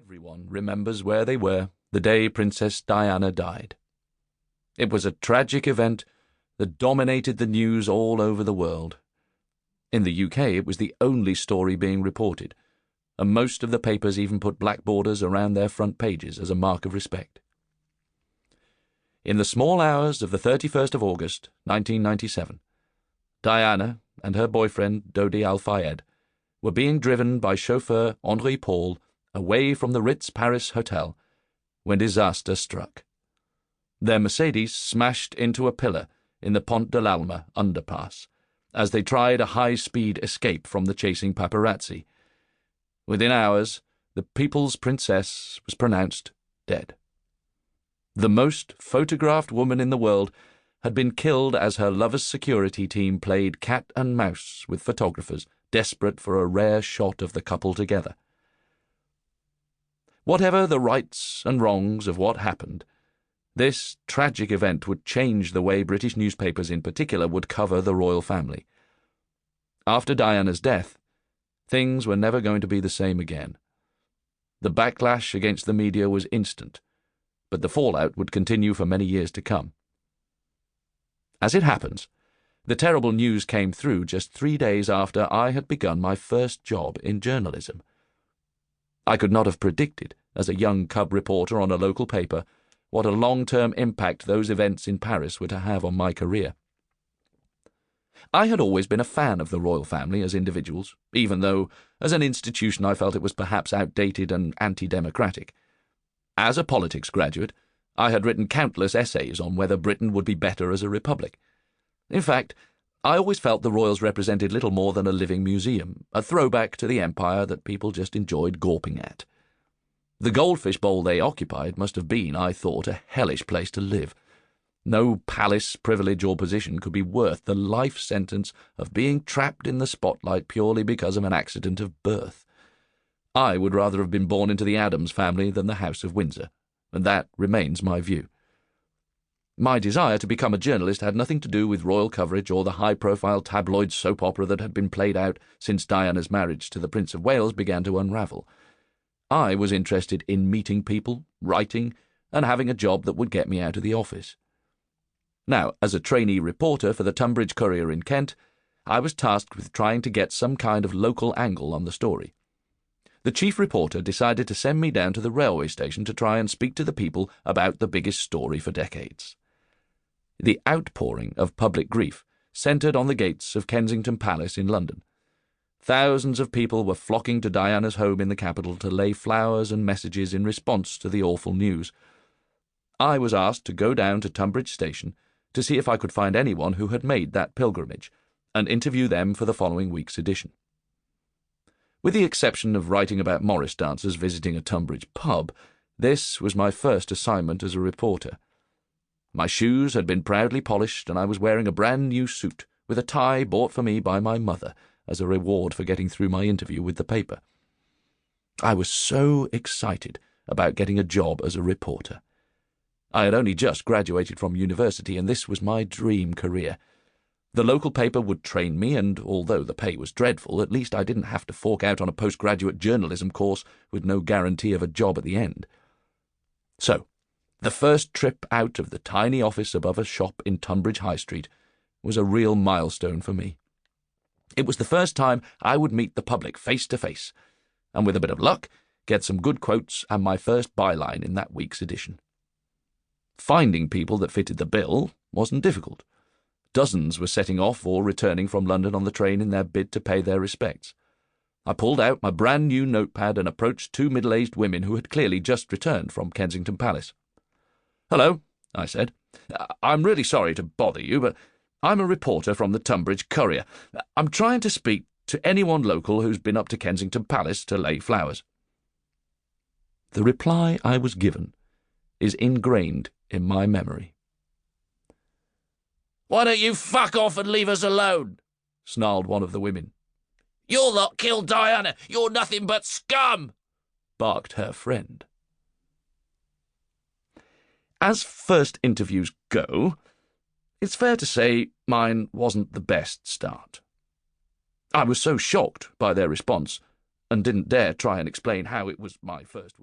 Everyone remembers where they were the day Princess Diana died. It was a tragic event that dominated the news all over the world. In the UK, it was the only story being reported, and most of the papers even put black borders around their front pages as a mark of respect. In the small hours of the 31st of August, 1997, Diana and her boyfriend, Dodi Al-Fayed, were being driven by chauffeur Henri Paul away from the Ritz Paris Hotel when disaster struck. Their Mercedes smashed into a pillar in the Pont de l'Alma underpass as they tried a high-speed escape from the chasing paparazzi. Within hours, the People's Princess was pronounced dead. The most photographed woman in the world had been killed as her lover's security team played cat and mouse with photographers, desperate for a rare shot of the couple together. Whatever the rights and wrongs of what happened, this tragic event would change the way British newspapers in particular would cover the royal family. After Diana's death, things were never going to be the same again. The backlash against the media was instant, but the fallout would continue for many years to come. As it happens, the terrible news came through just 3 days after I had begun my first job in journalism. I could not have predicted, as a young cub reporter on a local paper, what a long-term impact those events in Paris were to have on my career. I had always been a fan of the royal family as individuals, even though, as an institution, I felt it was perhaps outdated and anti-democratic. As a politics graduate, I had written countless essays on whether Britain would be better as a republic. In fact, I always felt the royals represented little more than a living museum, a throwback to the empire that people just enjoyed gawping at. The goldfish bowl they occupied must have been, I thought, a hellish place to live. No palace, privilege, or position could be worth the life sentence of being trapped in the spotlight purely because of an accident of birth. I would rather have been born into the Adams family than the House of Windsor, and that remains my view. My desire to become a journalist had nothing to do with royal coverage or the high-profile tabloid soap opera that had been played out since Diana's marriage to the Prince of Wales began to unravel. I was interested in meeting people, writing, and having a job that would get me out of the office. Now, as a trainee reporter for the Tunbridge Courier in Kent, I was tasked with trying to get some kind of local angle on the story. The chief reporter decided to send me down to the railway station to try and speak to the people about the biggest story for decades. The outpouring of public grief centred on the gates of Kensington Palace in London. Thousands of people were flocking to Diana's home in the capital to lay flowers and messages in response to the awful news. I was asked to go down to Tunbridge Station to see if I could find anyone who had made that pilgrimage, and interview them for the following week's edition. With the exception of writing about Morris dancers visiting a Tunbridge pub, this was my first assignment as a reporter. My shoes had been proudly polished, and I was wearing a brand-new suit with a tie bought for me by my mother as a reward for getting through my interview with the paper. I was so excited about getting a job as a reporter. I had only just graduated from university, and this was my dream career. The local paper would train me, and although the pay was dreadful, at least I didn't have to fork out on a postgraduate journalism course with no guarantee of a job at the end. So, the first trip out of the tiny office above a shop in Tunbridge High Street was a real milestone for me. It was the first time I would meet the public face to face, and with a bit of luck, get some good quotes and my first byline in that week's edition. Finding people that fitted the bill wasn't difficult. Dozens were setting off or returning from London on the train in their bid to pay their respects. I pulled out my brand-new notepad and approached 2 middle-aged women who had clearly just returned from Kensington Palace. "Hello," I said. "I'm really sorry to bother you, but I'm a reporter from the Tunbridge Courier. I'm trying to speak to anyone local who's been up to Kensington Palace to lay flowers." The reply I was given is ingrained in my memory. "Why don't you fuck off and leave us alone?" snarled one of the women. "Your lot killed Diana. You're nothing but scum," barked her friend. As first interviews go, it's fair to say mine wasn't the best start. I was so shocked by their response and didn't dare try and explain how it was my first week.